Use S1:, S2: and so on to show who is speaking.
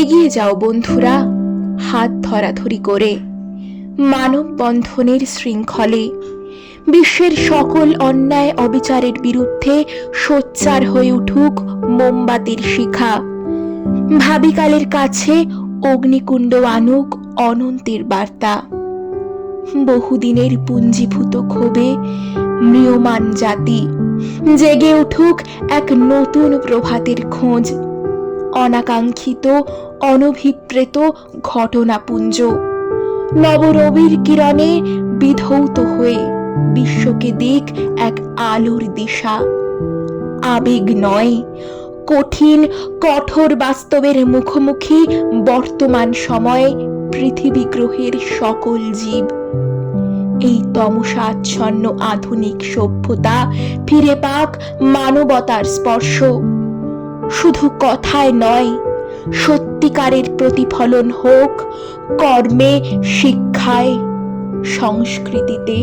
S1: এগিয়ে যাও বন্ধুরা, হাত ধরাধরি করে। মানববন্ধনের শৃঙ্খলে বিশ্বের সকল অন্যায় অবিচারের বিরুদ্ধে সোচ্চার হয়ে উঠুক মোমবাতির শিখা। ভাবিকালের কাছে অগ্নিকুণ্ড আনুক অনন্তের বার্তা। বহুদিনের পুঞ্জীভূত ক্ষোভে ম্রিয়মাণ জাতি জেগে উঠুক এক নতুন প্রভাতের খোঁজ। অনাকাঙ্ক্ষিত অনভিপ্রেত ঘটনাপুঞ্জ নবরবির কিরণে বিধৌত হয়ে বিশ্বকে দিক এক আলোর দিশা। আবেগ নয়, কঠিন কঠোর বাস্তবের মুখোমুখি বর্তমান সময়ে পৃথিবী গ্রহের সকল জীব। এই তমসাচ্ছন্ন আধুনিক সভ্যতা ফিরে পাক মানবতার স্পর্শ। শুধু কথায় নয়, সত্যিকারের প্রতিফলন হোক কর্মে, শিক্ষায়, সংস্কৃতিতে।